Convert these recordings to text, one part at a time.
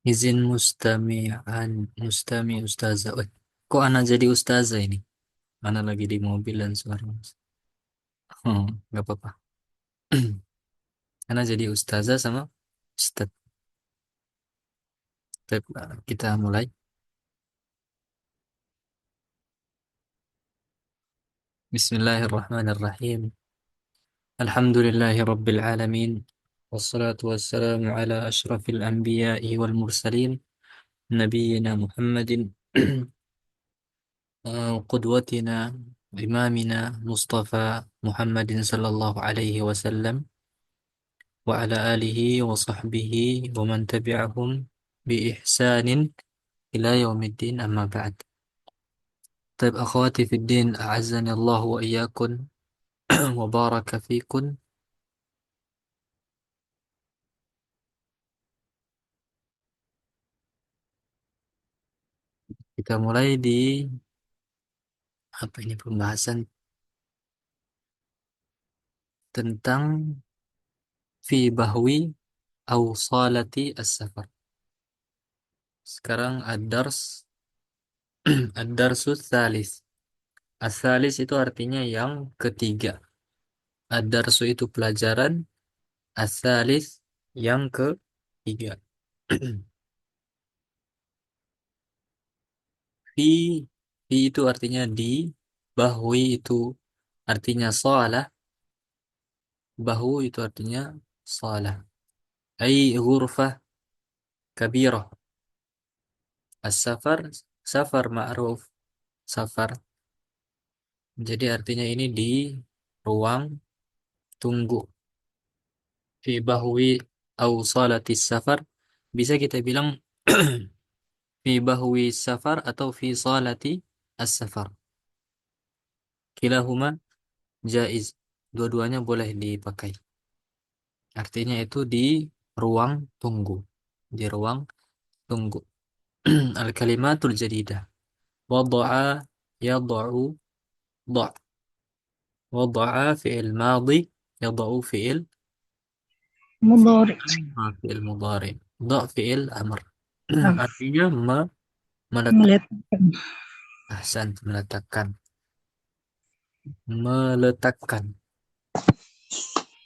Izin mustami ustazah. Kok anak jadi ustazah ini? Anak lagi di mobil dan suara. Nggak apa-apa. Anak jadi ustazah sama ustaz. Kita mulai. Bismillahirrahmanirrahim. Alhamdulillahi rabbil alamin. Wassalatu wassalamu ala ashrafil anbiya'i wal mursalin. Nabiyyina Muhammadin. قدوتنا إمامنا مصطفى محمد صلى الله عليه وسلم وعلى آله وصحبه ومن تبعهم بإحسان إلى يوم الدين أما بعد. طيب أخواتي في الدين أعزني الله وإياكم وبارك فيكم. Kita mulai di apa ini pembahasan tentang fi bahwi au salati as-safar. Sekarang ad-dars ad-darsus tsalis. As-salis itu artinya yang ketiga. Ad-darsu itu pelajaran, as-salis yang ketiga. Fi, fi itu artinya di, bahwi itu artinya salah, bahu itu artinya salah. Ai ghurfah kabirah. As-safar, safar ma'ruf, safar. Jadi artinya ini di ruang tunggu. Fi bahwi au salatis safar. Bisa kita bilang fi bahwi safar atau fi salati as-safar. Kilahuma jaiz. Dua-duanya boleh dipakai. Artinya itu di ruang tunggu. Di ruang tunggu. Al-kalimatul jadidah. Wada'a yada'u da'. Wada'a fi'il madi. Yada'u fi'il مضارع. fi'il mudhari. Da' fi'il amr. نعم. Artinya meletak. ملتقى. Ahsan, meletakkan. Meletakkan.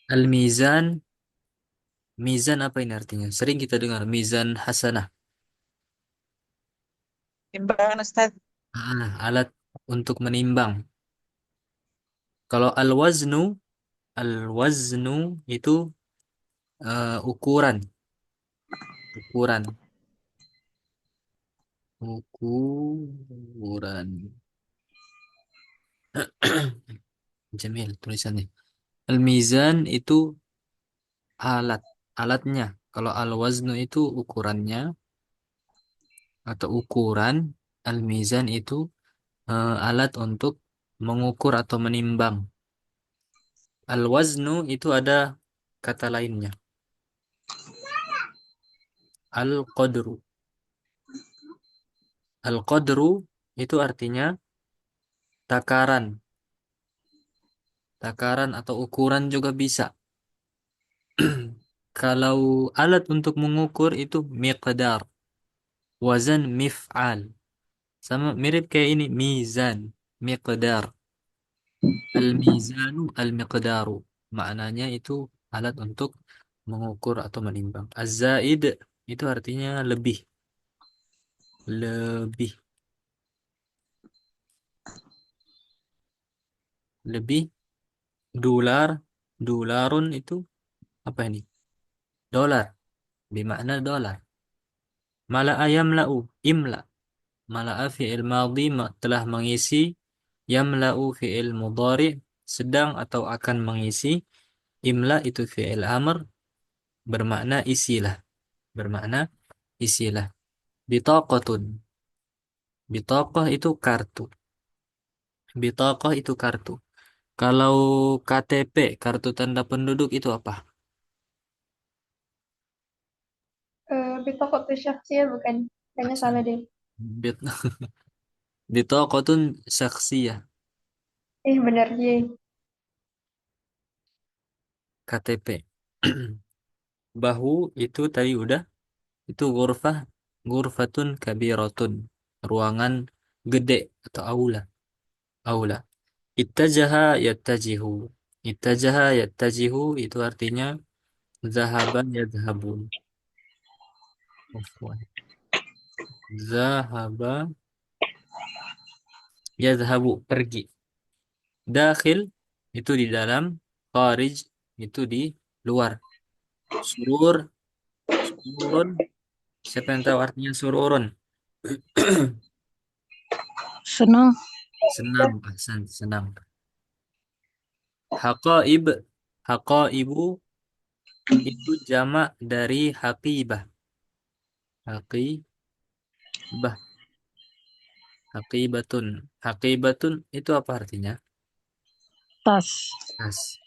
Al-mizan. Mizan apa ini artinya? Sering kita dengar mizan hasanah. Timbangan Ustaz. Alat untuk menimbang. Kalau al-waznu itu ukuran, ukuran, ukuran. Jamil tulisannya. Al-mizan itu alat, alatnya. Kalau al-waznu itu ukurannya atau ukuran, al-mizan itu alat untuk mengukur atau menimbang. Al-waznu itu ada kata lainnya. Al-qadru. Al-qadru itu artinya takaran. Takaran atau ukuran juga bisa. Kalau alat untuk mengukur itu miqdar. Wazan mif'al. Sama mirip kayak ini mizan, miqdar. Al-mizanu al-miqdaru. Maknanya itu alat untuk mengukur atau menimbang. Az-zaid itu artinya lebih. Lebih. Lebih. Dolar. Dolarun itu apa ini? Dolar. Bermakna dolar. Mala'a yamla'u. Imla. Mala'a fi'il madhi telah mengisi. Yamla'u fi'il mudhari. Sedang atau akan mengisi. Imla itu fi'il amr. Bermakna isilah. Bermakna isilah. Bitaqatun. Bitaqah itu kartu. Bitaqah itu kartu. Kalau KTP, kartu tanda penduduk itu apa? بطاقة الشخصية bukan kayaknya salah Ahsan. deh. Bit Bitaqatun syakhsiyah. Bener ye. KTP. Bahu itu tadi udah. Itu ghurfah Ghurfatun kabiratun. Ruangan gede atau aula. Aula. Ittajaha yattajihu. Ittajaha yattajihu itu artinya zahaba yadhhabun. Afwan. Zahaba yadhhabu pergi. Dakhil itu di dalam, kharij itu di luar. Surur, sururun. Siapa yang tahu artinya sururun? Senang. Senang, ahsan, senang. Haqaib, haqaibu itu jamak dari haqibah. Haqibah, haqibatun. Haqibatun itu apa artinya? Tas. Tas.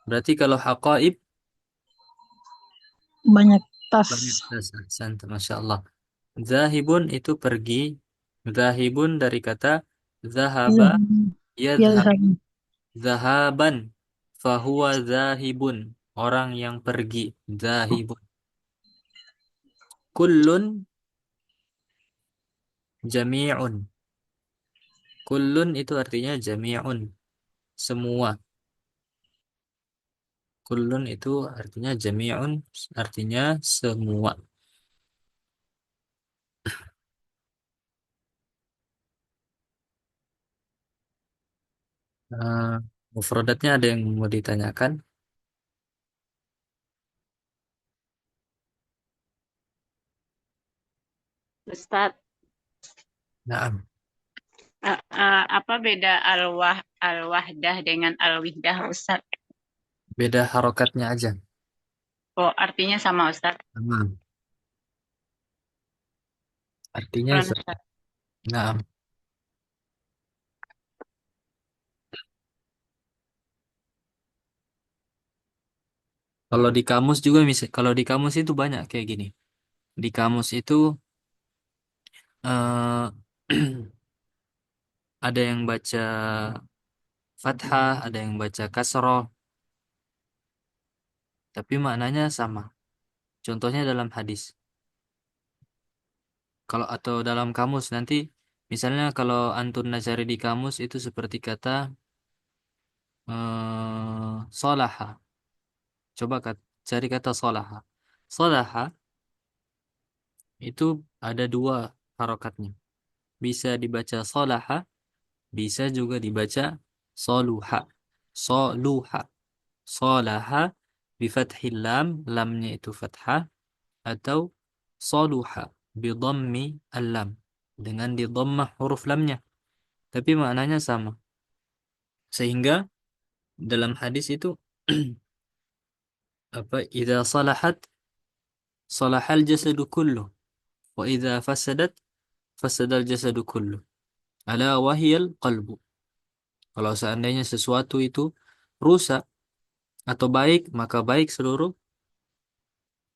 Berarti kalau haqaib Banyak tas. banyak tas. Ahsan, Masya Allah. Zahibun itu pergi. Zahibun dari kata zahaba yadhhabu. Yazhab. Zahaban. Fahuwa zahibun. Orang yang pergi. Zahibun. Kullun jami'un. Kullun itu artinya jami'un. Semua. Kullun itu artinya jami'un. Artinya semua. Eh, Mufradatnya ada yang mau ditanyakan? Ustadz, Nah, apa beda al-wahdah dengan al-wihdah, Ustadz? beda harokatnya aja. Oh, artinya sama, Ustadz. Hmm. Artinya, Syukran, Ustadz. nah, kalau di kamus juga kalau di kamus itu banyak kayak gini. Di kamus itu eh ada yang baca fathah, ada yang baca kasroh, tapi maknanya sama. Contohnya dalam hadis. Kalau atau dalam kamus nanti, misalnya kalau Antun cari di kamus itu seperti kata solaha. Coba cari kata solaha. Solaha itu ada dua harokatnya. Bisa dibaca solaha, bisa juga dibaca soluha. Soluha. Solaha bifathil lam, lamnya itu fathah, atau soluha bidhammi al-lam, dengan di dhammah huruf lamnya. Tapi maknanya sama. Sehingga dalam hadis itu apa, idza salahat salahal jasadu kullu wa idza fasadat fasadal jasadu kullu. Ala wahiyal qalbu. Kalau seandainya sesuatu itu rusak atau baik, maka baik seluruh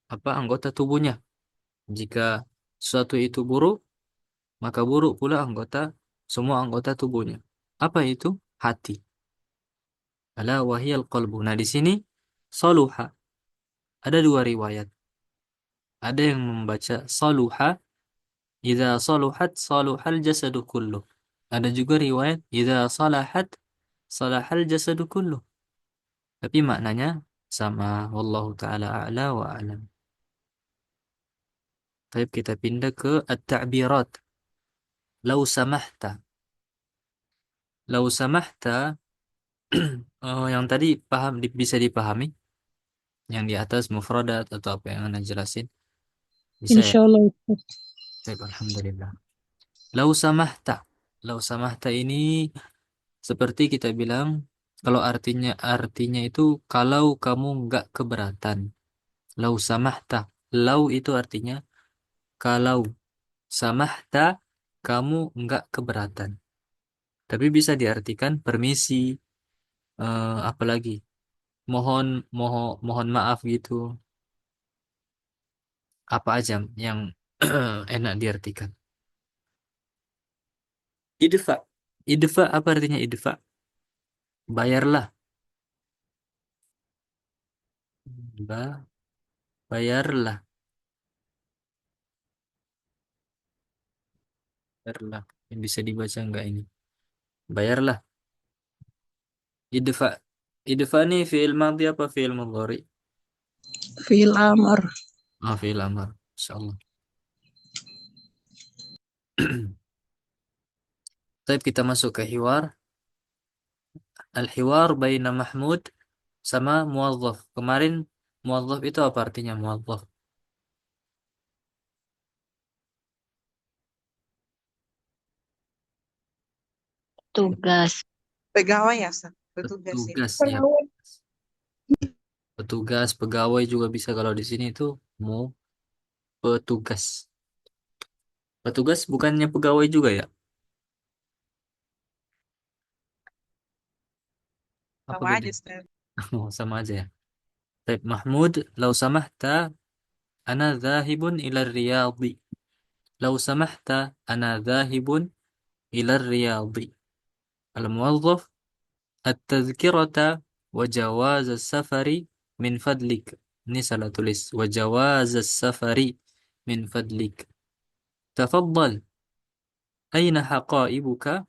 apa anggota tubuhnya. Jika sesuatu itu buruk, maka buruk pula semua anggota tubuhnya. Apa itu? Hati. Ala wahiyal qalbu. Nah, di sini saluha. Ada dua riwayat. Ada yang membaca saluha, idza saluhat saluhal jasadu kullu. Ada juga riwayat idza salahat salahal jasadu kullu. Tapi maknanya sama. Wallahu taala a'la wa a'lam. Baik, kita pindah ke at-ta'birat. Lau samahta. Lau samahta, yang tadi bisa dipahami? Yang di atas mufradat atau apa yang Anda jelasin? Bisa ya? Insya Allah, Ustaz. Baik, alhamdulillah. Lau samahta. Lau samahta ini seperti kita bilang, kalau artinya itu kalau kamu nggak keberatan. Lau samahta. Lau itu artinya kalau, samahta kamu nggak keberatan. Tapi bisa diartikan permisi, apalagi mohon mohon maaf gitu. Apa aja yang enak diartikan. Idfa. Idfa apa artinya idfa? Bayarlah. Bayarlah. Bayarlah. Yang bisa dibaca enggak ini? Bayarlah. Idfa. Idfa nih fi'il madhi apa fi'il mudhari? Fi'il amr. Ah, fi'il amr. Insyaallah. Tapi kita masuk ke hiwar. Al-hiwar baina Mahmud sama muwazzaf. Kemarin muwazzaf itu apa artinya muwazzaf? Tugas. Pegawai ya, Ustaz? Petugas ya. Petugas ya. Pegawai. Petugas, pegawai juga bisa kalau di sini itu mu petugas. Petugas bukannya pegawai juga ya? Apa Sama beda? aja, Ustaz. Oh, sama aja ya. Baik, Mahmud, lau samahta ana dhahibun ila riyadhi. Lau samahta ana dhahibun ila riyadhi. Al-muwazzaf at-tadhkirata wa jawaz as-safari min fadlik. Ini salah tulis. Wa jawaz as-safari min fadlik. Tafaddal. Aina haqaibuka?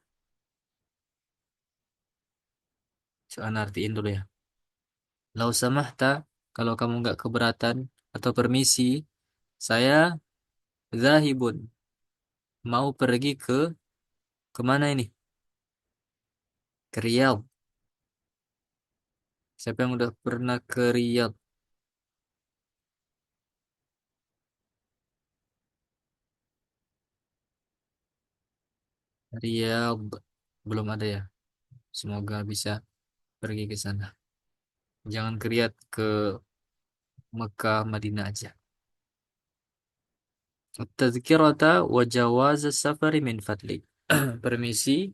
Coba artiin dulu ya. Lau samahta, kalau kamu nggak keberatan atau permisi, saya zahibun, mau pergi ke kemana ini? Ke Riyadh. Siapa yang udah pernah ke Riyadh? Riyadh belum ada ya. Semoga bisa pergi ke sana. Jangan ke Riyadh, ke Mekah, Madinah aja. Tazkirata wa jawaz safari min fadlik. Permisi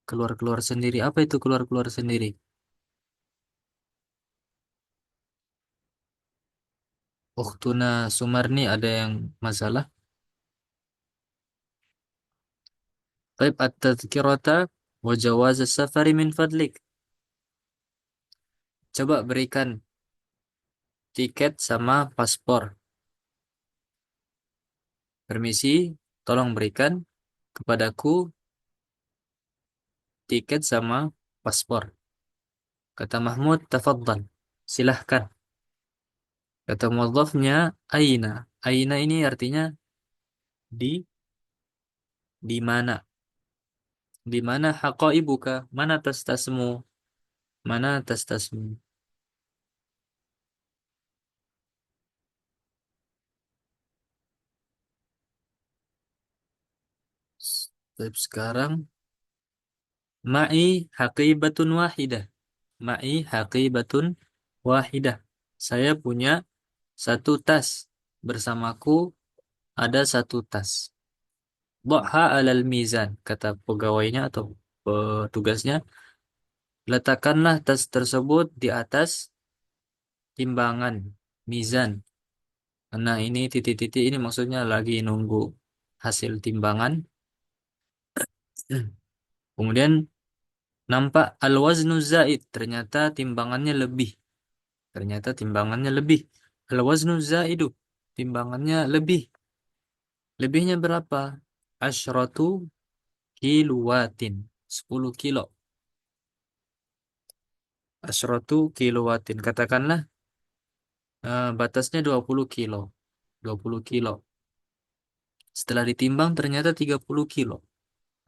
keluar-keluar sendiri. Apa itu keluar-keluar sendiri? Ukhtuna Sumarni ada yang masalah? Baik, at-tazkirata wa jawaz safari min fadlik. Coba berikan tiket sama paspor. Permisi, tolong berikan kepadaku tiket sama paspor. Kata Mahmud, tafaddal. Silahkan. Kata muadzafnya, aina. Aina ini artinya di di mana? Di mana haqaibuka? Mana tas-tasmu? Mana tas-tasmu? Baik, sekarang ma'i haqibatun wahidah. Ma'i haqibatun wahidah. Saya punya satu tas. Bersamaku ada satu tas. Dhaha alal mizan, kata pegawainya atau petugasnya, letakkanlah tas tersebut di atas timbangan mizan. Nah, ini titik-titik ini maksudnya lagi nunggu hasil timbangan. Kemudian nampak al-waznu zaid, ternyata timbangannya lebih. Ternyata timbangannya lebih. Al-waznu zaidu, timbangannya lebih. Lebihnya berapa? Asyratu kilowatin, 10 kilo. Asyratu kilowatin, katakanlah batasnya 20 kilo. 20 kilo. Setelah ditimbang ternyata 30 kilo.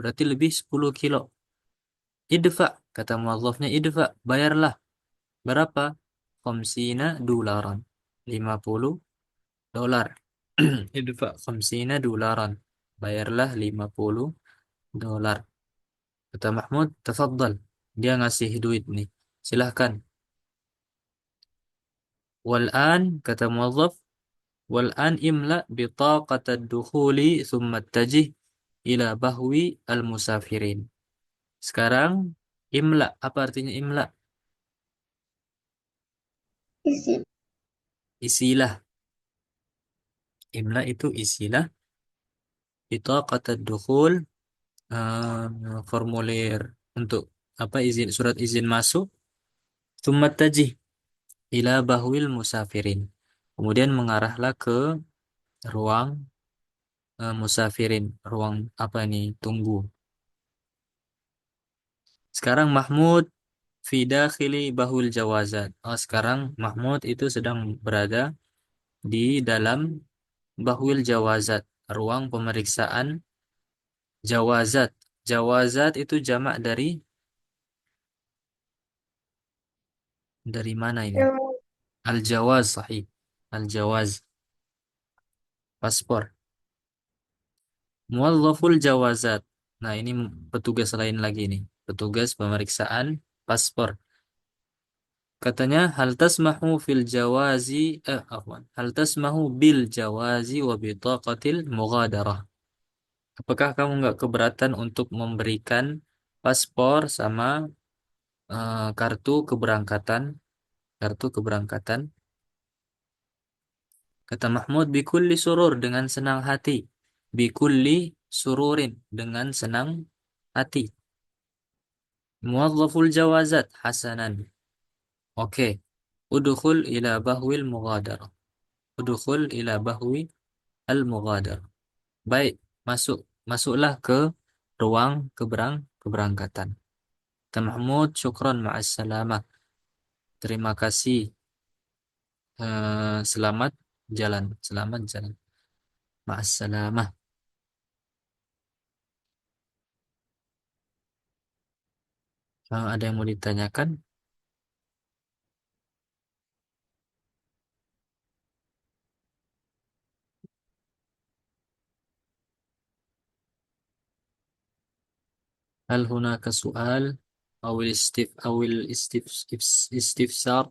Berarti lebih 10 kilo. Idfa, kata muadzafnya, idfa, bayarlah. Berapa? Khamsina dolaran. 50 dolar. Idfa khamsina dolaran. Bayarlah 50 dolar. Kata Mahmud, tafaddal. Dia ngasih duit nih. Silahkan. Wal'an, kata muadzaf, wal'an imla bitaqat ad-dukhuli thumma attajih ila bahwi al-musafirin. Sekarang imla, apa artinya imla? Isi. Isilah. Imla itu isilah. Bitaqat ad-dukhul, formulir untuk apa, izin, surat izin masuk. Thumma attajih ila bahwil musafirin. Kemudian mengarahlah ke ruang musafirin, ruang apa ini? Tunggu. Sekarang Mahmud fi dakhili bahul jawazat. Oh, sekarang Mahmud itu sedang berada di dalam bahul jawazat, ruang pemeriksaan jawazat. Jawazat itu jamak dari mana ini? Ilmu Al-jawaz, sahih. Al-jawaz, paspor. Muwazzaful jawazat. Nah, ini petugas lain lagi nih. Petugas pemeriksaan paspor. Katanya, hal tasmahu fil jawazi, afwan. Hal tasmahu bil jawazi wa bitaqatil mughadarah. Apakah kamu nggak keberatan untuk memberikan paspor sama kartu keberangkatan? Kartu keberangkatan. Kata Mahmud, bikulli surur, dengan senang hati. Bikulli sururin, dengan senang hati. Muwazzaful jawazat, hasanan. Oke. Udkhul ila bahwil mughadarah. Udkhul ila bahwi al-mughadarah. Baik, masuklah ke ruang keberangkatan. Kata Mahmud, syukran ma'assalamah. Terima kasih. Selamat jalan. Selamat jalan. Ma'assalamah. Ada yang mau ditanyakan? هل هناك سؤال أو الاستفسار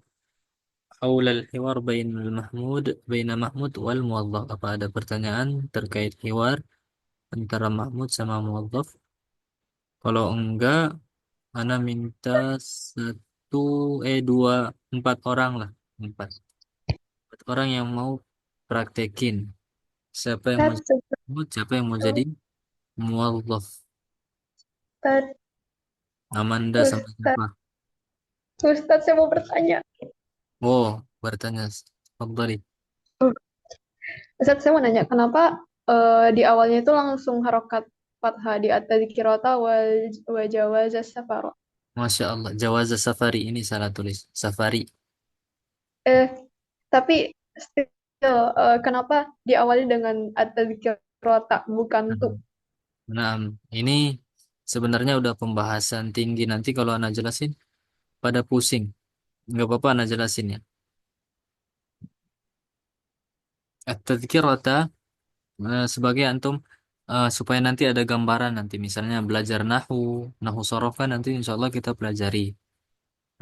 حول الحوار بين محمود والموظف. Apa ada pertanyaan terkait hiwar antara Mahmud sama muwazzaf? Kalau enggak, Ana minta satu, dua, empat orang lah. Empat orang yang mau praktekin. Siapa yang mau jadi Ustaz, Mahmud, siapa yang mau jadi muwazzaf? Ustaz, Amanda sama Ustaz, siapa? Ustaz, saya mau bertanya. Oh, bertanya. Fadhali. Ustaz, saya mau nanya, kenapa di awalnya itu langsung harokat fathah di at-tadhkirata wa jawazas safaro? Masya Allah. Jawaza Safari, ini salah tulis. Safari. Eh, tapi still, kenapa diawali dengan at-tadhkirata bukan tuh? Nah, ini sebenarnya udah pembahasan tinggi. Nanti kalau Ana jelasin, pada pusing. Nggak apa-apa Ana jelasin ya. At-tadhkirata, sebagai antum, supaya nanti ada gambaran nanti. Misalnya belajar nahu sorof kan nanti insya Allah kita pelajari.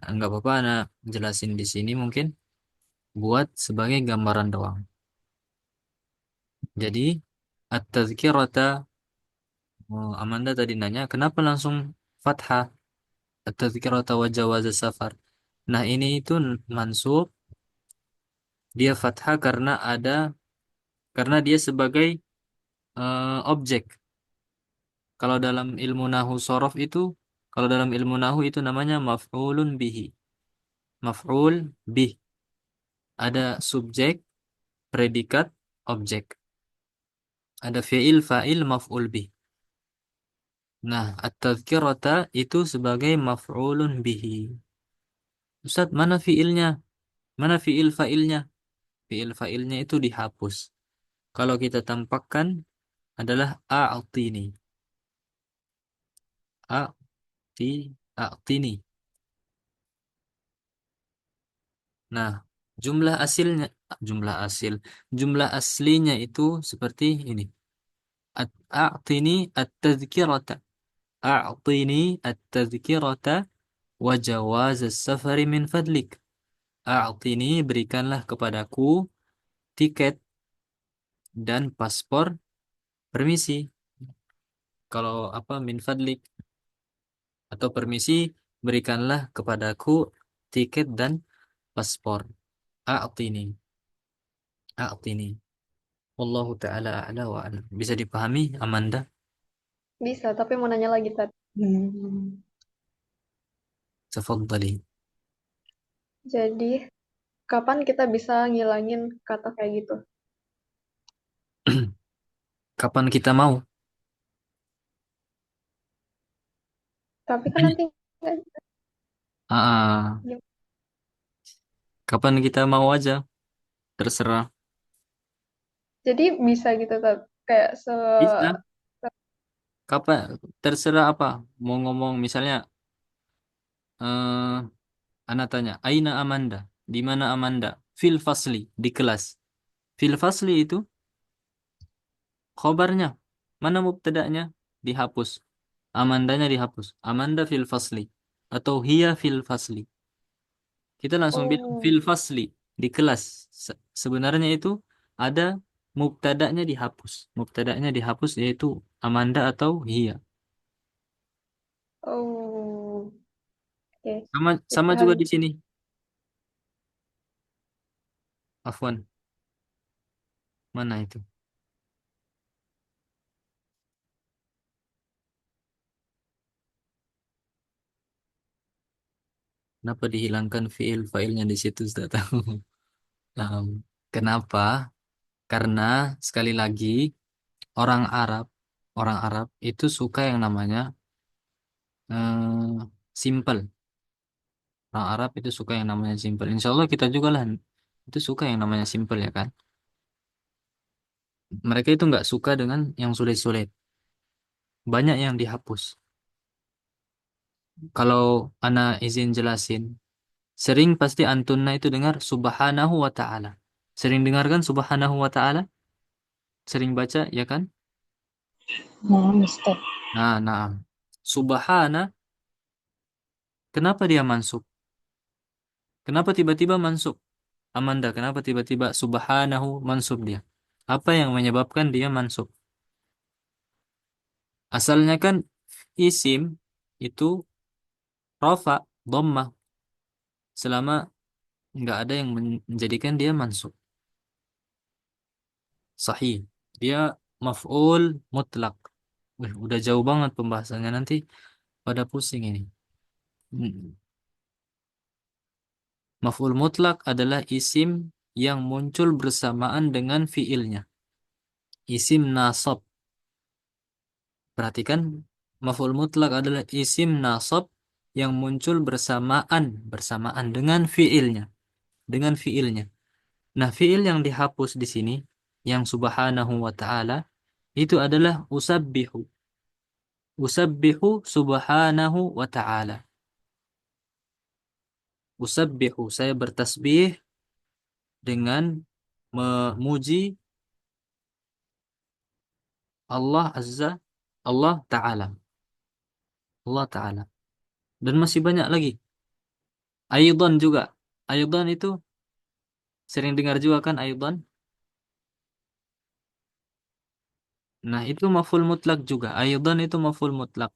Nah, nggak apa-apa Ana jelasin di sini mungkin buat sebagai gambaran doang. Jadi, at-tadhkirata, Amanda tadi nanya, kenapa langsung fathah? At-tadhkirata wa jawaz safar. Nah, ini itu mansub, dia fathah karena dia sebagai objek. Kalau dalam ilmu nahu sorof itu, kalau dalam ilmu nahu itu namanya maf'ulun bihi. Maf'ul bih. Ada subjek, predikat, objek. Ada fi'il, fa'il, maf'ul bih. Nah, at-tadhkirata itu sebagai maf'ulun bihi. Ustaz, mana fi'ilnya? Mana fi'il fa'ilnya? Fi'il fa'ilnya itu dihapus. Kalau kita tampakkan adalah a'tini. A'tini. Nah, jumlah asilnya, jumlah asil, jumlah aslinya itu seperti ini. A'tini at-tadhkirata. A'tini at-tadhkirata wa jawaz as-safari min fadlik. A'tini, berikanlah kepadaku tiket dan paspor permisi. Kalau apa min fadlik atau permisi, berikanlah kepadaku tiket dan paspor. A'tini. A'tini. Wallahu ta'ala a'la wa a'lam. Bisa dipahami, Amanda? Bisa, tapi mau nanya lagi tadi. Tafadhali. Jadi, kapan kita bisa ngilangin kata kayak gitu? Kapan kita mau? Tapi kan nanti nggak- Ah, kapan kita mau aja, terserah. jadi bisa gitu kayak Bisa. Kapan? Terserah apa? Mau ngomong misalnya, eh, anak tanya, Aina Amanda? Di mana Amanda? Fil fasli, di kelas. Fil fasli itu khobarnya. Mana mubtada'nya? Dihapus. Amandanya dihapus. Amanda fil fasli. Atau hiya fil fasli. Kita langsung bilang oh fil fasli, di kelas. Sebenarnya itu ada mubtada'nya dihapus. Mubtada'nya dihapus yaitu Amanda atau hiya. oh oke. Sama Jadi sama juga harus di sini. Afwan, mana itu? Kenapa dihilangkan fiil failnya di situ? Sudah tahu. Em, Kenapa? Karena sekali lagi orang Arab, orang Arab itu suka yang namanya simple. Orang Arab itu suka yang namanya simple. Insya Allah kita juga lah itu suka yang namanya simple ya kan. Mereka itu nggak suka dengan yang sulit-sulit. Banyak yang dihapus. Kalau ana izin jelasin, sering pasti antunna itu dengar subhanahu wa ta'ala. Sering dengarkan subhanahu wa ta'ala? Sering baca ya kan? Nah, Mister. Nah. Subhana, kenapa dia mansub? Kenapa tiba-tiba mansub? Amanda, kenapa tiba-tiba subhanahu mansub dia? Apa yang menyebabkan dia mansub? Asalnya kan isim itu rafa, dhammah, selama nggak ada yang menjadikan dia mansub. Sahih. Dia maf'ul mutlak. Wih, udah jauh banget pembahasannya, nanti pada pusing ini. Hmm. Maf'ul mutlak adalah isim yang muncul bersamaan dengan fiilnya. Isim nasab. Perhatikan, maf'ul mutlak adalah isim nasab yang muncul bersamaan dengan fiilnya, dengan fiilnya. Nah, fiil yang dihapus di sini, yang subhanahu wa ta'ala, itu adalah usabbihu. Usabbihu subhanahu wa ta'ala. Usabbihu, saya bertasbih dengan memuji Allah Azza, Allah Ta'ala. Allah Ta'ala. Dan masih banyak lagi. Aidan juga. Aidan itu sering dengar juga kan Aidan? Nah, itu maf'ul mutlak juga. Aidan itu maf'ul mutlak.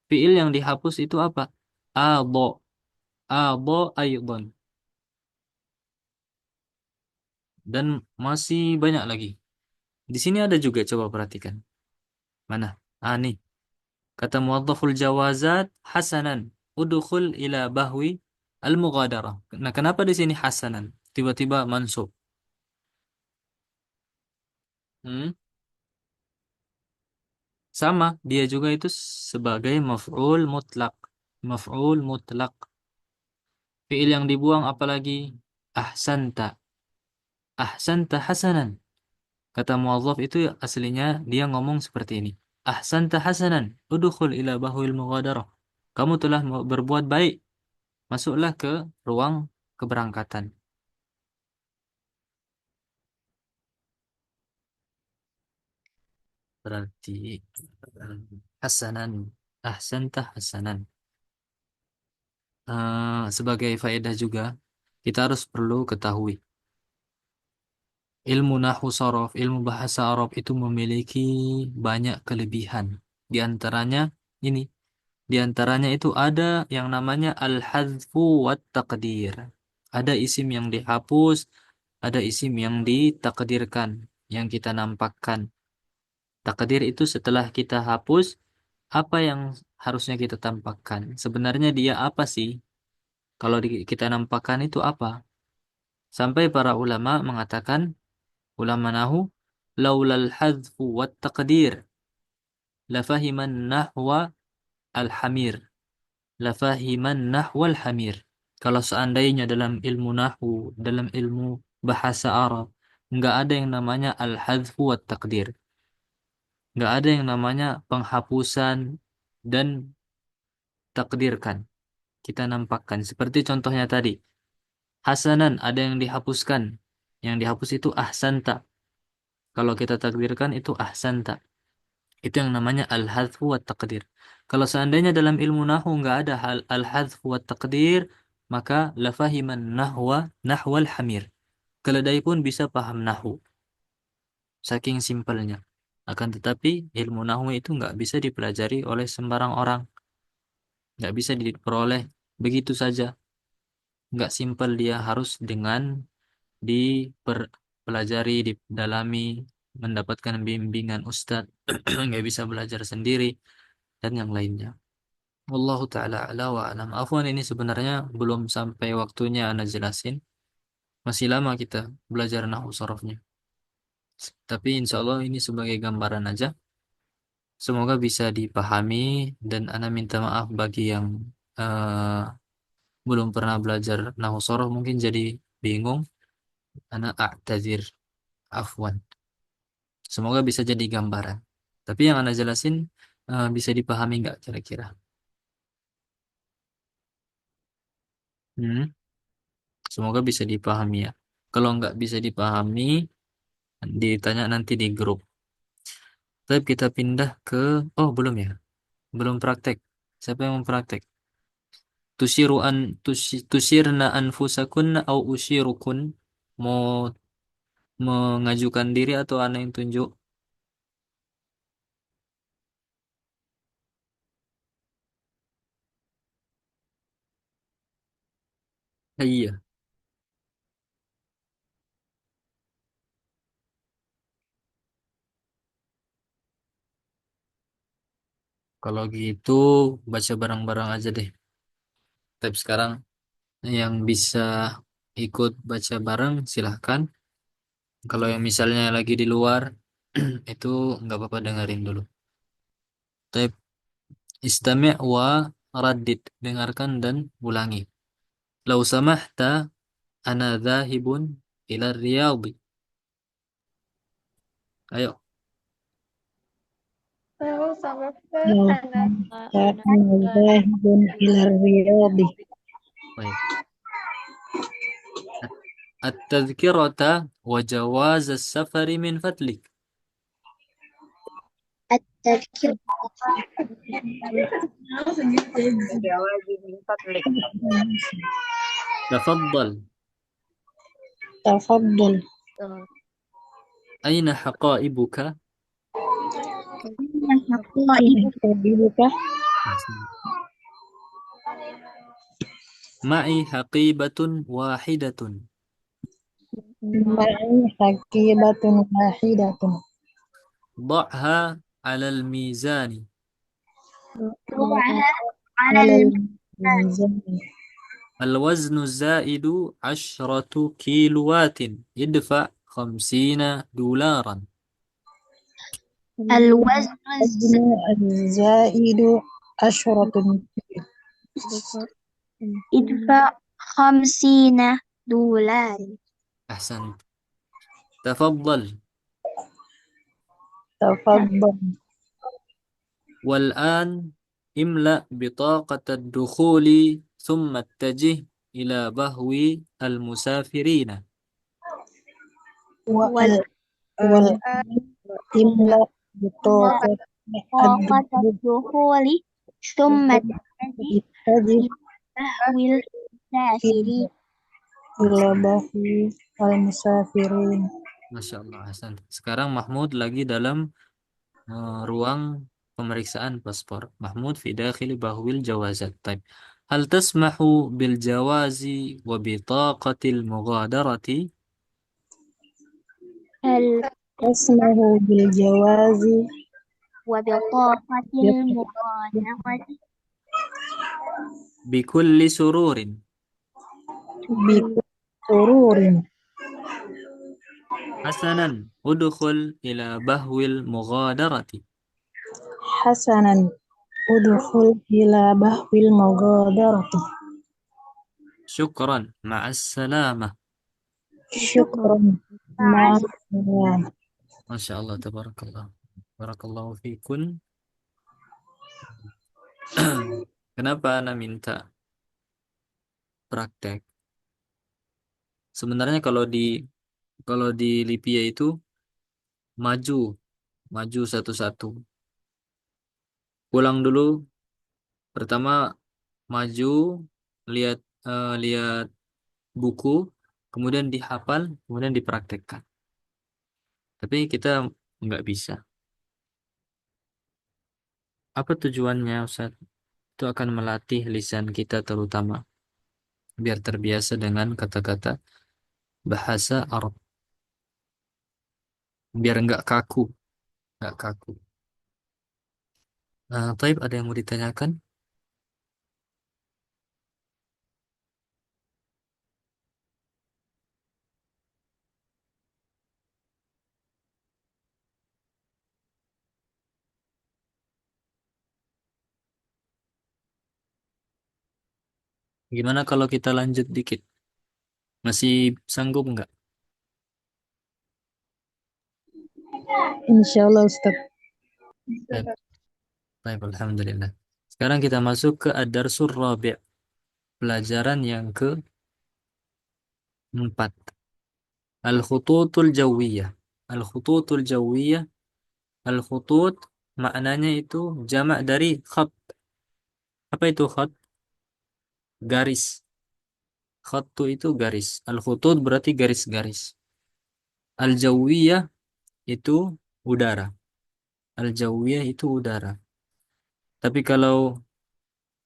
Fiil yang dihapus itu apa? Ado. Ado aidan. Dan masih banyak lagi. Di sini ada juga, coba perhatikan. Mana? Nih. Kata muwaddaful jawazat hasanan. Udkhul ila bahwi al-mughadarah. Nah, kenapa di sini hasanan? Tiba-tiba mansub. Hmm? Sama, dia juga itu sebagai maf'ul mutlak. Maf'ul mutlak. Fiil yang dibuang apalagi? Ahsanta. Ahsanta hasanan. Kata muwazzaf itu aslinya dia ngomong seperti ini. Ahsanta hasanan. Udkhul ila bahwil mughadarah. Kamu telah berbuat baik. Masuklah ke ruang keberangkatan. Berarti hasanan. Ahsanta hasanan. Sebagai faedah juga, kita harus perlu ketahui. Ilmu nahwu sorof, ilmu bahasa Arab itu memiliki banyak kelebihan. Di antaranya ini, di antaranya itu ada yang namanya al-hadzfu wat taqdir. Ada isim yang dihapus, ada isim yang ditakdirkan, yang kita nampakkan. Takdir itu setelah kita hapus, apa yang harusnya kita tampakkan? Sebenarnya dia apa sih? Kalau kita nampakkan itu apa? Sampai para ulama mengatakan, ulama nahu, laulal hadfu wat taqdir lafahiman nahwa al-hamir. Lafahiman nahwal hamir. Kalau seandainya dalam ilmu nahwu, dalam ilmu bahasa Arab, nggak ada yang namanya al-hadfu wat taqdir. Nggak ada yang namanya penghapusan dan takdirkan. Kita nampakkan. Seperti contohnya tadi. Hasanan ada yang dihapuskan. Yang dihapus itu ahsanta. Kalau kita takdirkan itu ahsanta. Itu yang namanya al-hadfu wa taqdir. Kalau seandainya dalam ilmu nahwu nggak ada hal al-hadfu wa taqdir, maka lafahiman nahwal hamir. Keledai pun bisa paham nahwu. Saking simpelnya. Akan tetapi ilmu nahwu itu nggak bisa dipelajari oleh sembarang orang. Nggak bisa diperoleh begitu saja. Nggak simpel, dia harus dengan dipelajari, didalami, mendapatkan bimbingan ustadz. Nggak bisa belajar sendiri dan yang lainnya. Wallahu ta'ala ala wa alam. Afwan, ini sebenarnya belum sampai waktunya ana jelasin. Masih lama kita belajar nahwu sorofnya. Tapi insya Allah ini sebagai gambaran aja. Semoga bisa dipahami dan ana minta maaf bagi yang eh, belum pernah belajar nahwu sorof mungkin jadi bingung. Ana a'tazir, afwan. Semoga bisa jadi gambaran. Tapi yang ana jelasin bisa dipahami nggak kira-kira? Hmm? Semoga bisa dipahami ya. Kalau nggak bisa dipahami, ditanya nanti di grup. Tapi kita pindah ke, oh belum ya, belum praktek. Siapa yang mau praktek? Tusirna anfusakunna au usirukun. Mau mengajukan diri atau ana yang tunjuk? Iya. Kalau gitu baca bareng-bareng aja deh. Tapi sekarang yang bisa ikut baca bareng silahkan. Kalau yang misalnya lagi di luar itu nggak apa-apa, dengerin dulu. Tapi istami' wa raddid, dengarkan dan ulangi. Lau samahta ana dhahibun ila riyadhi. Ayo. Lalu sama لو anak كنت أنا ذاهب إلى الرياض Baik. At-tadhkirata wa jawaz as-safari min fadlik. التذكرة Jawabi min fadlik. Tafaddal. تفضل. Aina haqaibuka? حقائبك Ma'i haqibatun wahidatun. معي حقيبة واحدة Dha'ha 'ala al-mizani. وضعها على على الميزان الميزان. الوزن الزائد 10 كيلوات يدفع 50 دولارا. الوزن الوزن الزائد 10 ادفع 50 دولار. أحسنت. تفضل. تفضل. والآن املأ بطاقة الدخول ثم اتجه إلى بهو المسافرين. والآن املأ بطاقة الدخول ثم اتجه تهوي المسافرين. إلى بهو المسافرين. Masya Allah, Hasan. Sekarang Mahmud lagi dalam ruang pemeriksaan paspor. Mahmud fi dakhili bahwil jawazat. Taib. Hal tasmahu bil jawazi wa bitaqatil mughadarati? هل اسمه بالجواز وبطاقة المغادرة Bikulli sururin. بسرور Hasanan, udkhul ila bahwil mughadarati. حسنا ادخل إلى بحر المغادرة. Syukran, ma'as salamah. شكرا مع السلامة. Masya Allah, tabarakallah. Barakallahu fikun. Kenapa Ana minta praktek? Sebenarnya kalau di Lipia itu maju, maju satu-satu. Pulang dulu, pertama maju, lihat lihat buku, kemudian dihafal, kemudian dipraktekkan. Tapi kita nggak bisa. Apa tujuannya, Ustaz? Itu akan melatih lisan kita terutama biar terbiasa dengan kata-kata bahasa Arab, biar nggak kaku, nggak kaku. Taib, ada yang mau ditanyakan? Gimana kalau kita lanjut dikit? Masih sanggup nggak? إن شاء الله أستاذ. Taib, taib, alhamdulillah. Sekarang kita masuk ke ad-darsur rabi', pelajaran yang keempat. Al-khututul jawiyah. Al-khututul jawiyah. Al-khutut maknanya itu jamak dari khat. Apa itu khat? Garis. Khattu itu garis. Al-khutut berarti garis-garis. Al-jawiyah itu udara. Al-jawiyah itu udara. Tapi kalau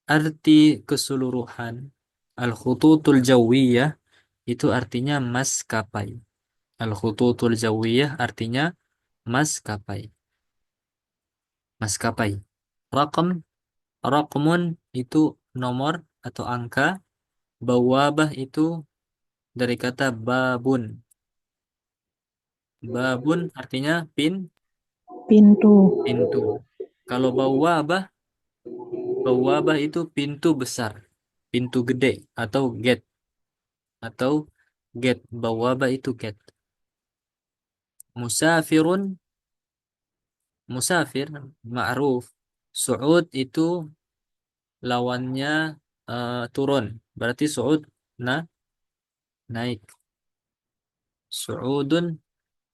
arti keseluruhan al-khututul jawiyah itu artinya maskapai. Al-khututul jawiyah artinya maskapai. Maskapai. Raqam, raqmun itu nomor atau angka. Bawabah itu dari kata babun. Babun artinya Pintu. pintu. Kalau bawabah itu pintu besar, pintu gede atau gate, atau gate. Bawabah itu gate. Musafirun, musafir, ma'ruf. Su'ud itu lawannya turun. Berarti su'ud naik. Su'udun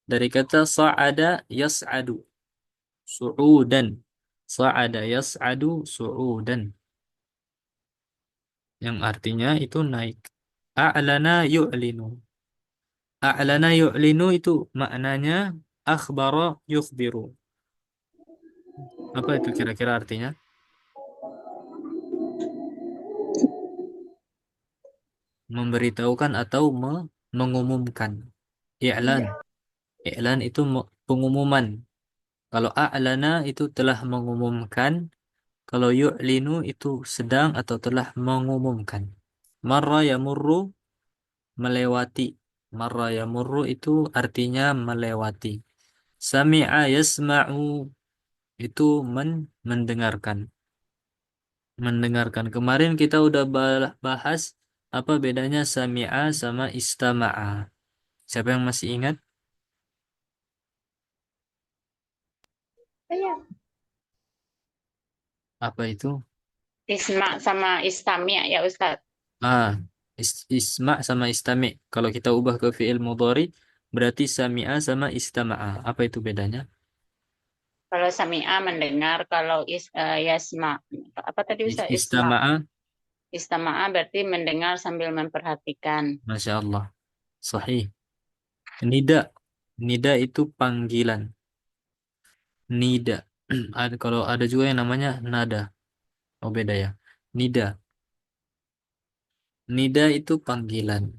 dari kata sa'ada yas'adu. Su'udan. Sa'ada yas'adu su'udan. Yang artinya itu naik. A'lana yu'linu. A'lana yu'linu itu maknanya akhbara yukhbiru. Apa itu kira-kira artinya? Memberitahukan atau mengumumkan. I'lan. I'lan itu pengumuman. Kalau a'lana itu telah mengumumkan. Kalau yu'linu itu sedang atau telah mengumumkan. Marra yamurru, melewati. Marra yamurru itu artinya melewati. Sami'a yasma'u itu mendengarkan. Mendengarkan. Kemarin kita udah bahas apa bedanya sami'a sama istama'a. Siapa yang masih ingat? Iya. Apa itu? Isma sama istami ya Ustaz. Ah, isma sama istami. Kalau kita ubah ke fi'il mudhari berarti sami'a sama istama'a. Apa itu bedanya? Kalau sami'a mendengar, kalau yasma apa tadi Ustaz? Istama'a, Istama'a berarti mendengar sambil memperhatikan. Masya Allah. Sahih. Nida. Nida itu panggilan. Nida. Kalau ada juga yang namanya nada. Oh, beda ya. Nida. Nida itu panggilan.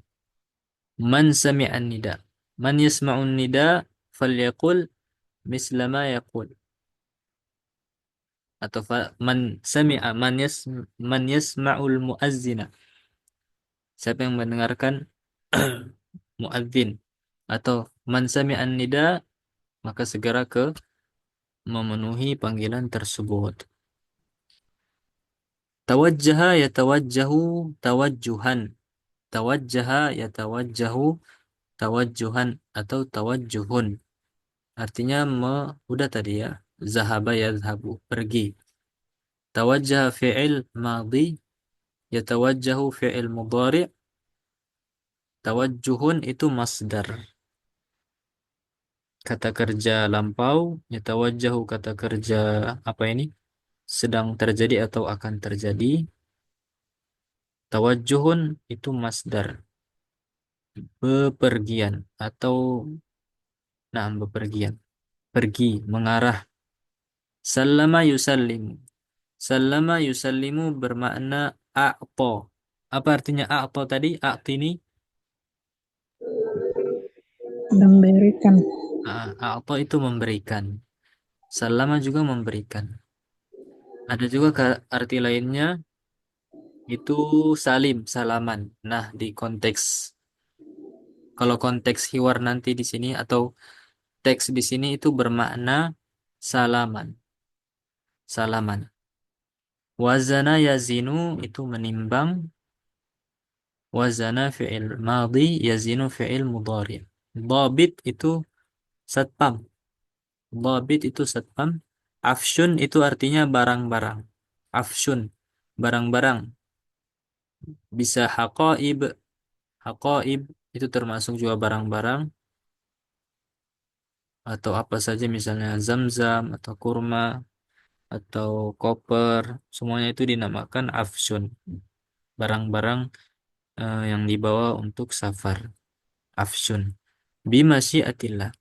Man sami'an nida. Man yasma'un nida falyaqul misla ma yaqul. Atau man sami'a man yasma'ul muazzina. Siapa yang mendengarkan muadzin? Atau man sami'an nida, maka segera ke memenuhi panggilan tersebut. Tawajjaha yatawajjahu tawajjuhan. Tawajjaha yatawajjahu tawajjuhan atau tawajjuhun. Artinya udah tadi ya. Zahaba yadhhabu, pergi. Tawajjaha fi'il madhi, yatawajjahu fi'il mudhari', tawajjuhun itu masdar. Kata kerja lampau, yatawajjahu kata kerja apa ini? Sedang terjadi atau akan terjadi. Tawajjuhun itu masdar. Bepergian atau bepergian. Pergi, mengarah. Sallama yusallimu. Sallama yusallimu bermakna a'ta. Apa artinya a'ta tadi? A'tini. Memberikan. A'ta itu memberikan. Sallama juga memberikan. Ada juga arti lainnya itu salim, salaman. Nah, kalau konteks hiwar nanti di sini atau teks di sini itu bermakna salaman. Salaman. Wazana yazinu itu menimbang. Wazana fi'il madhi, yazinu fi'il mudhari. Dhabit itu satpam. Dhabit itu satpam. Afshun itu artinya barang-barang. Afshun, barang-barang. Bisa haqaib. Haqaib itu termasuk juga barang-barang. Atau apa saja misalnya zam-zam atau kurma atau koper. Semuanya itu dinamakan afshun. Barang-barang yang dibawa untuk safar. Afshun. Bimasyiatillah.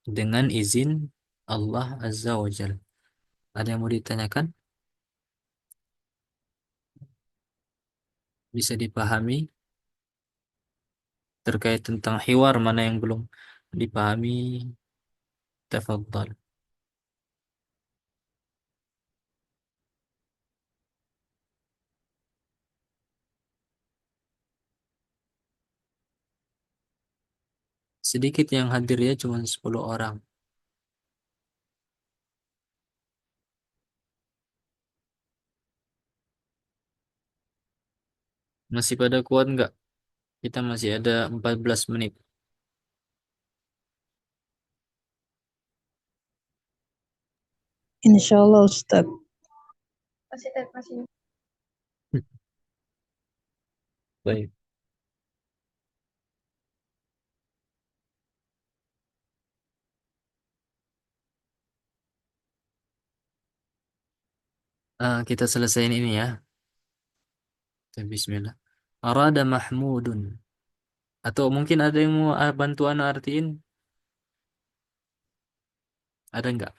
Dengan izin Allah Azza wa Jal. Ada yang mau ditanyakan? Bisa dipahami terkait tentang hiwar, mana yang belum dipahami? Tafadhal. Sedikit yang hadir ya, cuma 10 orang. Masih pada kuat nggak? Kita masih ada 14 menit. Insyaallah Ustaz. Masih. Baik. Kita selesaiin ini ya. Bismillah. Arada Mahmudun. Atau mungkin ada yang mau bantuan artiin? Ada nggak?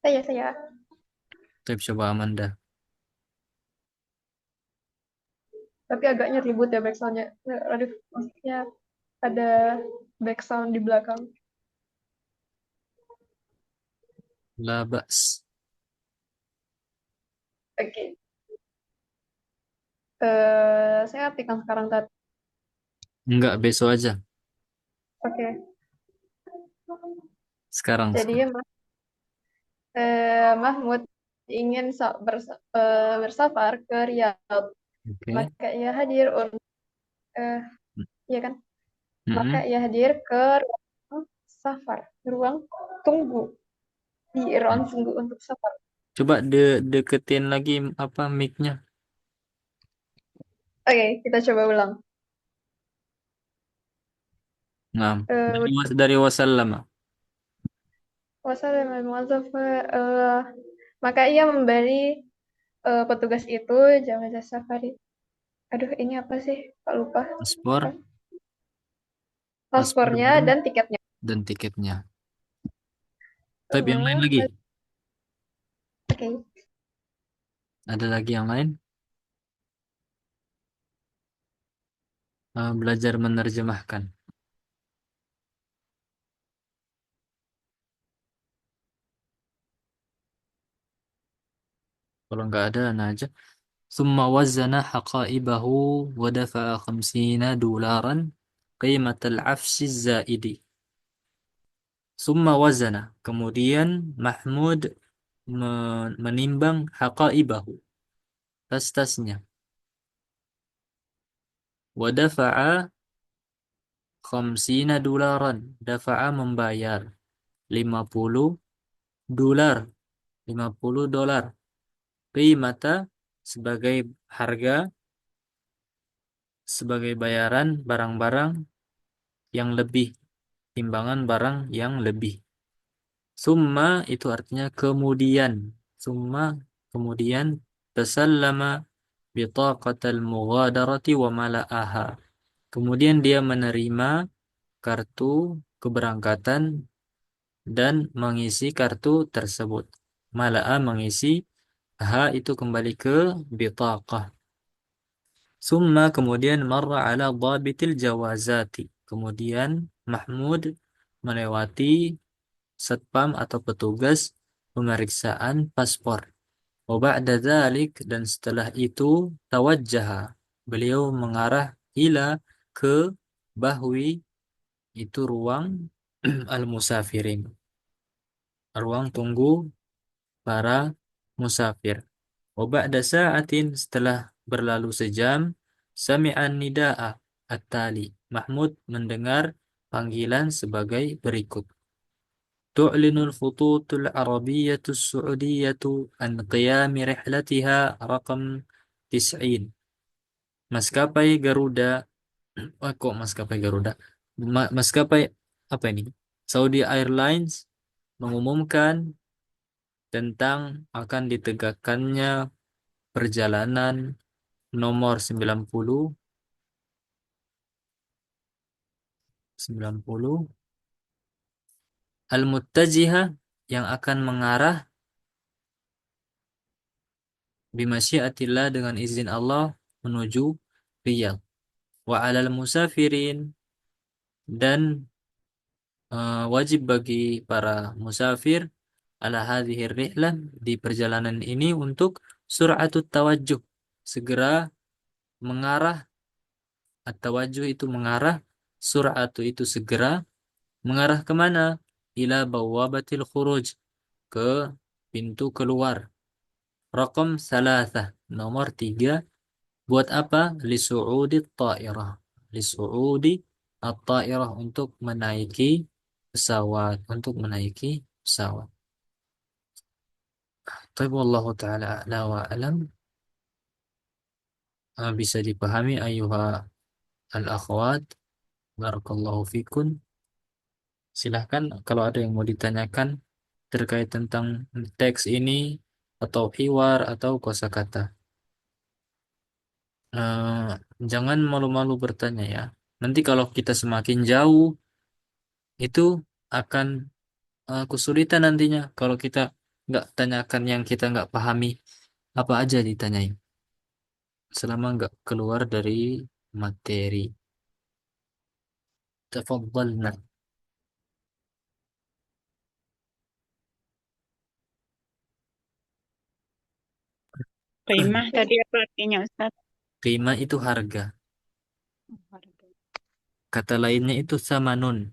Saya. Tapi coba Amanda. Tapi agaknya ribut ya backsoundnya. Radif, maksudnya ada backsound di belakang. La ba's. Oke. Saya artikan sekarang tadi. Enggak, besok aja. Oke. Sekarang. Jadi Mahmud ingin bersafar ke Riyadh. Oke. Maka ia hadir iya kan? Mm-mm. Maka ia hadir ke ruang safar, ruang tunggu di ruang tunggu untuk safar. Coba deketin lagi apa mic-nya. Oke, kita coba ulang. Nah, dari wasallama. Maka ia memberi petugas itu jawazah safari. Aduh, ini apa sih? Pak lupa. Paspor. Paspornya dan tiketnya. Dan tiketnya. Tapi yang lain lagi? Oke. Ada lagi yang lain? Belajar menerjemahkan. Kalau nggak ada, nah aja. Thumma wazana haqaibahu wa dafa'a $50. qimatal afsi zaidi. Summa wazana. Kemudian Mahmud menimbang haqaibahu, tas-tasnya. Wa dafa'a khamsina dolaran. Dafa'a membayar 50 dolar. 50 dolar. Qimata sebagai harga, sebagai bayaran barang-barang yang lebih. Timbangan barang yang lebih. Summa itu artinya kemudian. Summa kemudian tasallama bitaqatal mughadarati wa mala'aha. Kemudian dia menerima kartu keberangkatan dan mengisi kartu tersebut. Mala'a mengisi, ha itu kembali ke bitaqah. Summa kemudian marra ala dhabitil jawazati. Kemudian Mahmud melewati satpam atau petugas pemeriksaan paspor. Wa ba'da dzalik, dan setelah itu tawajjaha. Beliau mengarah ila ke bahwi, itu ruang al-musafirin. Ruang tunggu para musafir. Wa ba'da sa'atin, setelah berlalu sejam, sami'an nida'a at-tali. Mahmud mendengar panggilan sebagai berikut. Tu'linul khututul arabiyyatus su'udiyyatu an qiyami rihlatiha raqam 90. Maskapai Garuda, kok maskapai Garuda? Maskapai apa ini? Saudi Airlines mengumumkan tentang akan ditegakkannya perjalanan nomor 90 al-muttajihah, yang akan mengarah bimasyiatillah, dengan izin Allah, menuju Riyadh. Wa 'alal musafirin, dan wajib bagi para musafir ala hadhihi rihlah, di perjalanan ini, untuk sur'atut tawajjuh, segera mengarah. At-tawajjuh itu mengarah, sur'atu itu segera, mengarah kemana? Ila bawabatil khuruj, ke pintu keluar. Raqam 3, nomor 3. Buat apa? Lisu'udi at-ta'irah. Lisu'udi at-ta'irah, untuk menaiki pesawat. Untuk menaiki pesawat. Tapi wallahu ta'ala a'la wa alam. Bisa dipahami ayuha al-akhwat. Barakallahu fikun. Silahkan kalau ada yang mau ditanyakan terkait tentang teks ini, atau hiwar, atau kosakata. Jangan malu-malu bertanya ya. Nanti kalau kita semakin jauh, itu akan kesulitan nantinya kalau kita nggak tanyakan yang kita nggak pahami. Apa aja ditanyain, selama nggak keluar dari materi. Tafadhalna. Qimah tadi apa artinya Ustaz? Qimah itu harga. Kata lainnya itu samanun,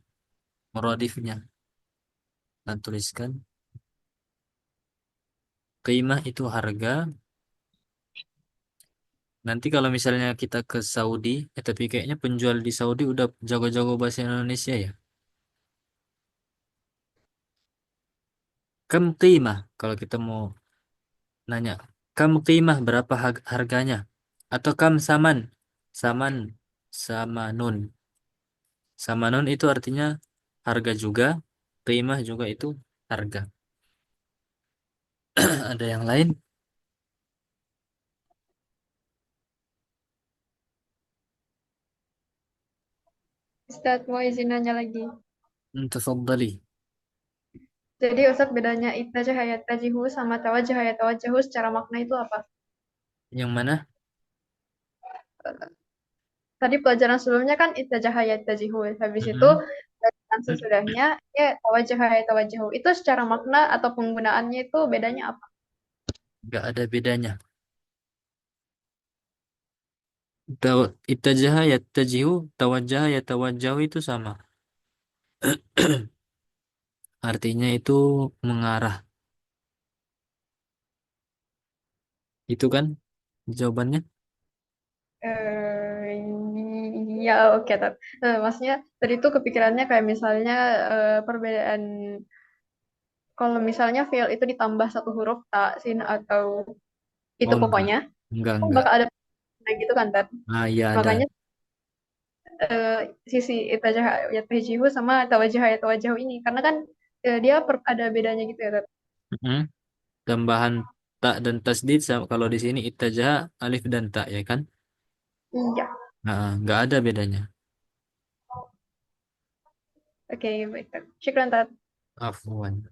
muradifnya. Dan tuliskan. Qimah itu harga. Nanti kalau misalnya kita ke Saudi, tapi kayaknya penjual di Saudi udah jago-jago bahasa Indonesia ya. Kam qimah, kalau kita mau nanya, kam qimah berapa harganya? Atau kam saman, saman, samanun. Samanun itu artinya harga juga, qimah juga itu harga. Ada yang lain? Ustadz, mau izin nanya lagi. Tafadhali. Jadi Ustadz, bedanya ittajah hayat tajihu sama tawajjah hayat tawajjahu secara makna itu apa? Yang mana? Tadi pelajaran sebelumnya kan ittajah hayat tajihu. Habis itu Mhm. pelajaran sesudahnya ya tawajjah hayat tawajjahu. Itu secara makna atau penggunaannya itu bedanya apa? Nggak ada bedanya. Ittajaha yattajihu, tawajjaha yatawajjahu itu sama. Artinya itu mengarah. Itu kan jawabannya? Eh, ya oke. Maksudnya tadi tuh kepikirannya kayak misalnya perbedaan kalau misalnya fi'il itu ditambah satu huruf ta, sin atau itu Oh enggak. pokoknya Enggak, kan enggak. bakal ada kayak gitu kan Tat. Ah iya ada. Makanya sisi itajah yatajihu sama tawajjah yatawajahu ini karena kan dia ada bedanya gitu ya Tat. Mm-mm. Tambahan tak dan tasdid kalau di sini ittajaha alif dan tak ya kan? Iya. Nah, enggak ada bedanya. Oke, baik Tat. Syukran Tat. Afwan.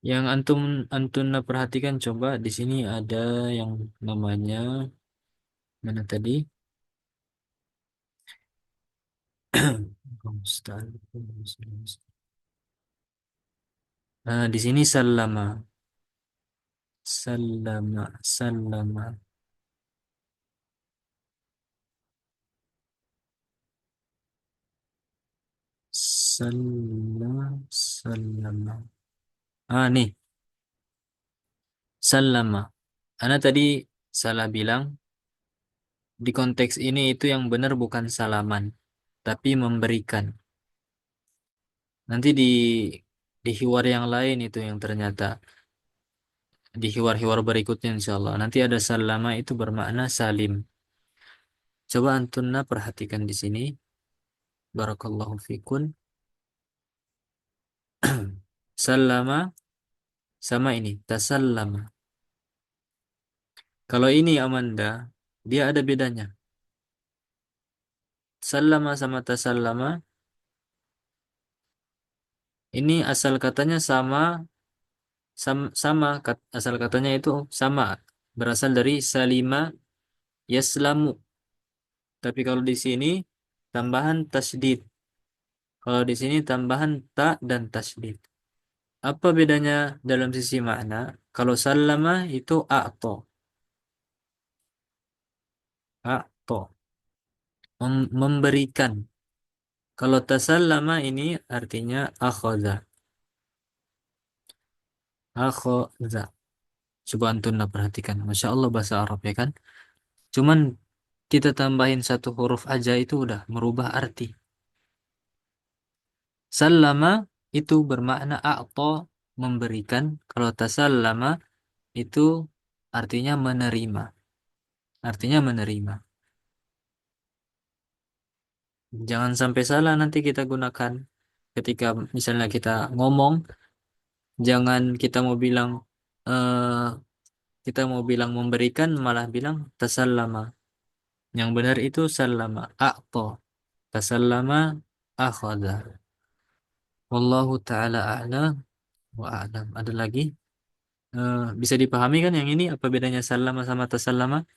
Yang antuna perhatikan coba di sini ada yang namanya mana tadi? Nah, di sini sallama, sallama, sallama, sallama, sallama. Ah, nih, sallama. Ana tadi salah bilang di konteks ini itu yang benar bukan salaman, tapi memberikan. Nanti di hiwar yang lain itu yang ternyata di hiwar-hiwar berikutnya insya Allah. Nanti ada salama itu bermakna salim. Coba antunna perhatikan di sini. Barakallahu fikun. Salama sama ini tasallama. Kalau ini Amanda, dia ada bedanya. Sallama sama tasallama, ini asal katanya asal katanya itu sama, berasal dari salima yaslamu. Tapi kalau di sini tambahan tasdid. Kalau di sini tambahan ta dan tasdid. Apa bedanya dalam sisi makna? Kalau sallama itu a'to, a'to, memberikan. Kalau tasallama ini artinya akhadha, akhadha. Coba antum perhatikan. Masya Allah bahasa Arab ya kan? Cuman kita tambahin satu huruf aja itu udah merubah arti. Sallama itu bermakna a'ta, memberikan. Kalau tasallama itu artinya menerima. Artinya menerima. Jangan sampai salah nanti kita gunakan. Ketika misalnya kita ngomong, jangan eh, kita mau bilang memberikan malah bilang tasallama. Yang benar itu sallama, a'ta, tasallama, akhadha. Wallahu taala a'la wa a'lam. Ada lagi? Bisa dipahami kan yang ini apa bedanya sallama sama tasallama?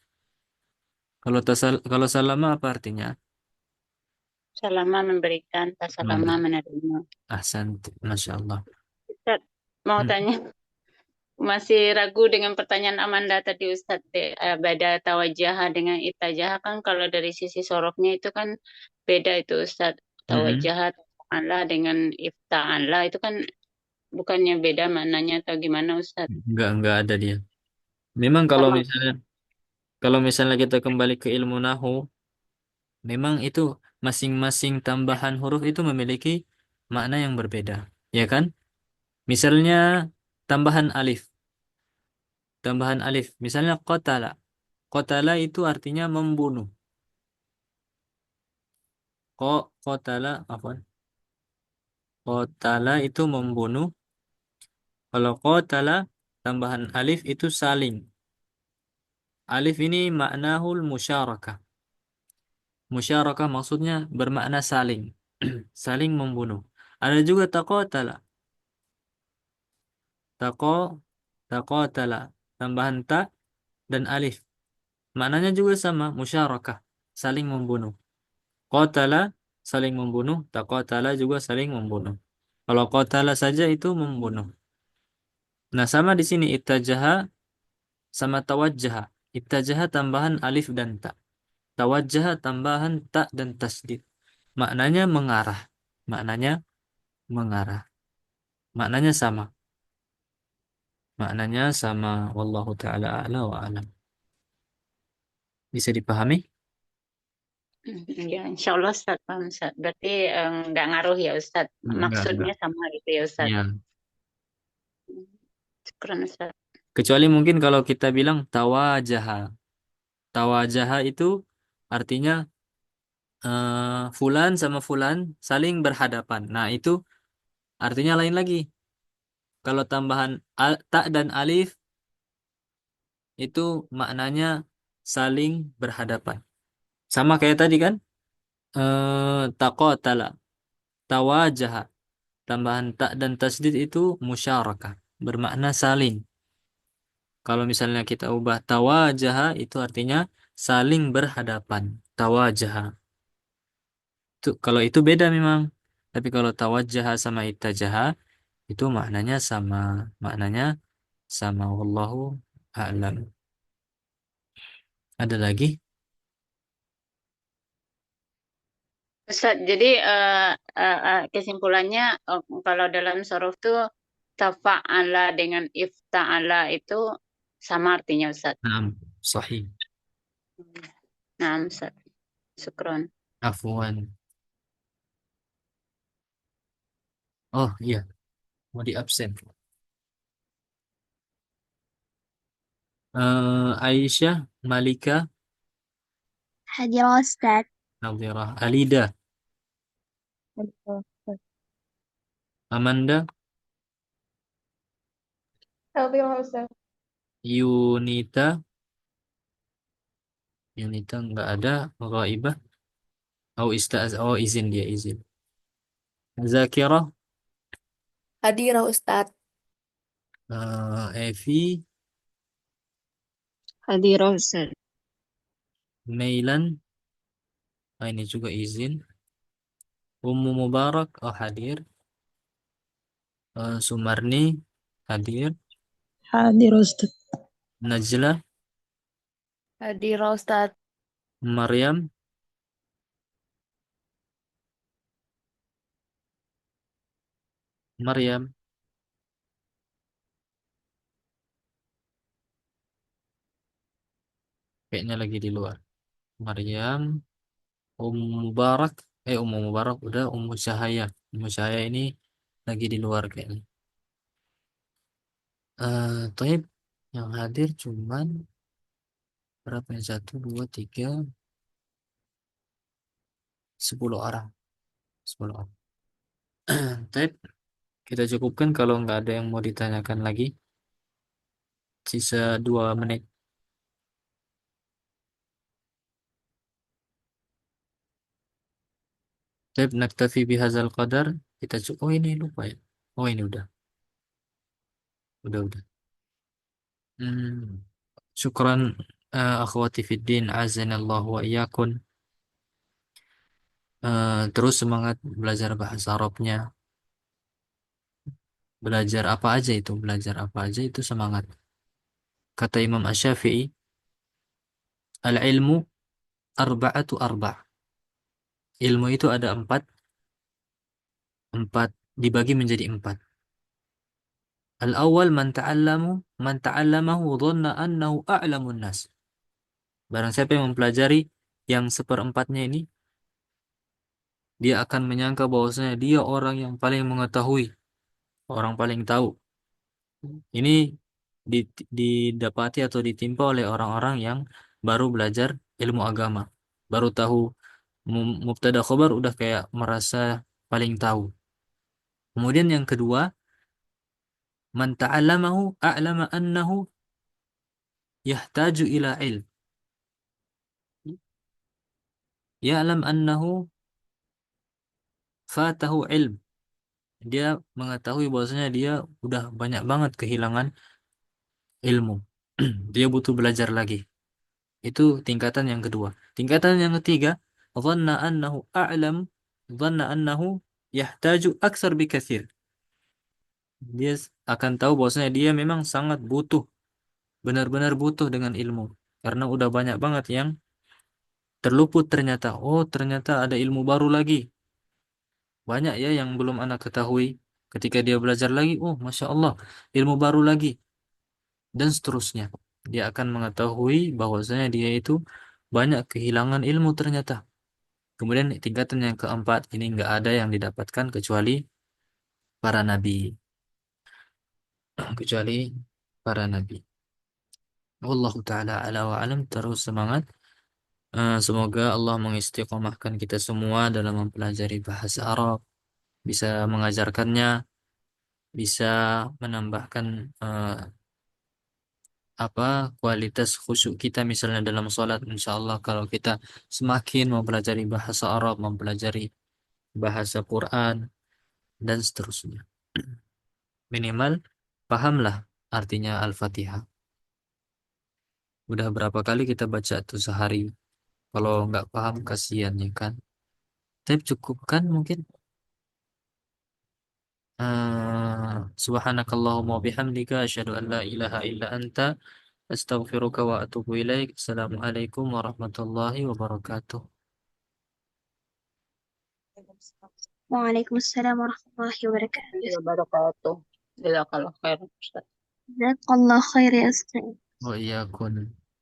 Kalau sallama apa artinya? Selama memberikan, tak selama Memberi. menerima. Ahsan, masya Allah. Ustaz, mau Hmm. tanya, masih ragu dengan pertanyaan Amanda tadi Ustadz. Beda tawajaha dengan itajaha kan kalau dari sisi sorofnya itu kan beda itu Ustadz. Mm-mm. Tawajaha Allah dengan ifta'ala itu kan bukannya beda maknanya atau gimana Ustadz? Enggak ada dia. Memang Sama. kalau misalnya kita kembali ke ilmu nahu, memang itu masing-masing tambahan huruf itu memiliki makna yang berbeda, ya kan? Misalnya tambahan alif, tambahan alif. Misalnya qatala. Qatala itu artinya membunuh. Qatala, apa? Qatala itu membunuh. Kalau qatala tambahan alif itu saling. Alif ini maknahul musyarakah. Musyarakah maksudnya bermakna saling. Saling membunuh. Ada juga taqatala. Taqo, taqatala. Tambahan ta dan alif. Maknanya juga sama, musyarakah. Saling membunuh. Qatala, saling membunuh. Taqatala juga saling membunuh. Kalau qatala saja itu membunuh. Nah, sama di sini ittajaha sama tawajjaha. Ittajaha tambahan alif dan ta. Tawajjaha tambahan ta dan tasdid. Maknanya mengarah. Maknanya mengarah. Maknanya sama. Maknanya sama. Wallahu ta'ala a'la wa a'lam. Bisa dipahami? Ya, insya Allah Ustaz, paham Ustaz. Berarti nggak ngaruh ya Ustaz. Enggak. Maksudnya sama gitu ya Ustaz. Ya. Syukran Ustaz. Kecuali mungkin kalau kita bilang tawajaha. Tawajaha itu artinya fulan sama fulan saling berhadapan. Nah, itu artinya lain lagi. Kalau tambahan ta dan alif itu maknanya saling berhadapan. Sama kayak tadi kan? Taqatala, tawajaha. Tambahan ta dan tasdid itu musyarakah, bermakna saling. Kalau misalnya kita ubah tawajaha itu artinya saling berhadapan. Tawajaha. Kalau itu beda memang. Tapi kalau tawajjaha sama ittajaha itu maknanya sama. Maknanya sama. Wallahu a'lam. Ada lagi? Ustaz, jadi kesimpulannya kalau dalam sorof tuh tafa'ala dengan ifta'ala itu sama artinya Ustaz. Naam, sahih. Nah, Ustaz. Syukron. Afwan. Oh iya, mau di absen. Aisyah, Malika, حاضر أستاذ. Nadhirah, Alida, Amanda, Alhamdulillah Ustaz. Yunita, Yunita nggak ada, Ghaibah, oh izin dia izin. Zakirah, Hadirah Ustadz. Evi, Hadirah Ustaz. Mailan, ini juga izin. Ummu Mubarak, oh hadir. Sumarni, hadir. Hadir Ustaz. Najla, Hadirah Ustadz. Maryam, Maryam, kayaknya lagi di luar. Maryam, Mubarak, Ummu Mubarak udah, Ummu Cahaya. Ummu Cahaya ini lagi di luar kayaknya. Taib yang hadir cuman berapa ya? 1, 2, 3, 10 orang. 10 orang. Taib, kita cukupkan kalau nggak ada yang mau ditanyakan lagi. Sisa 2 menit. Taib, naktafi bihazal qadar. Kita cukup. Oh ini lupa ya. Oh ini udah. Udah. Syukran akhwati fiddin azanallahu wa iyakun. Terus semangat belajar bahasa Arabnya. Belajar apa aja itu, belajar apa aja itu semangat. Kata Imam Asy-Syafi'i, al-ilmu arba'atu arba'. Ilmu itu ada empat, empat dibagi menjadi empat. Al-awwal man ta'allamahu dhanna annahu a'lamun nas. Barang siapa yang mempelajari yang seperempatnya ini, dia akan menyangka bahwasanya dia orang yang paling mengetahui, orang paling tahu. Ini didapati atau ditimpa oleh orang-orang yang baru belajar ilmu agama, baru tahu mubtada khobar udah kayak merasa paling tahu. Kemudian yang kedua, man ta'allamahu a'lama annahu yahtaju ila ilm. Ya'lam annahu fatahu ilm. Dia mengetahui bahwasanya dia udah banyak banget kehilangan ilmu. Dia butuh belajar lagi. Itu tingkatan yang kedua. Tingkatan yang ketiga, dhanna annahu a'lam, dhanna annahu yahtaju aksar bikatsir. Dia akan tahu bahwasanya dia memang sangat butuh, benar-benar butuh dengan ilmu. Karena udah banyak banget yang terluput ternyata. Oh, ternyata ada ilmu baru lagi. Banyak ya yang belum anak ketahui. Ketika dia belajar lagi, oh Masya Allah, ilmu baru lagi. Dan seterusnya. Dia akan mengetahui bahwasanya dia itu banyak kehilangan ilmu ternyata. Kemudian tingkatan yang keempat, ini nggak ada yang didapatkan kecuali para nabi. Kecuali para nabi. Wallahu ta'ala ala wa alam. Terus semangat. Semoga Allah mengistiqomahkan kita semua dalam mempelajari bahasa Arab, bisa mengajarkannya, bisa menambahkan apa kualitas khusyuk kita misalnya dalam sholat. Insya Allah kalau kita semakin mempelajari bahasa Arab, mempelajari bahasa Quran dan seterusnya, minimal pahamlah artinya Al-Fatihah. Udah berapa kali kita baca tuh sehari? Kalau nggak paham kasihan ya kan. Tapi cukup kan mungkin. Subhanakallahumma wa bihamdika asyhadu an la ilaha illa anta astaghfiruka wa atubu ilaik. Assalamualaikum warahmatullahi wabarakatuh. Waalaikumsalam warahmatullahi wabarakatuh. Wabarakatuh. Jazakallah khair, Ustaz. Jazakallah khair ya Ustaz. Wa iyyakum.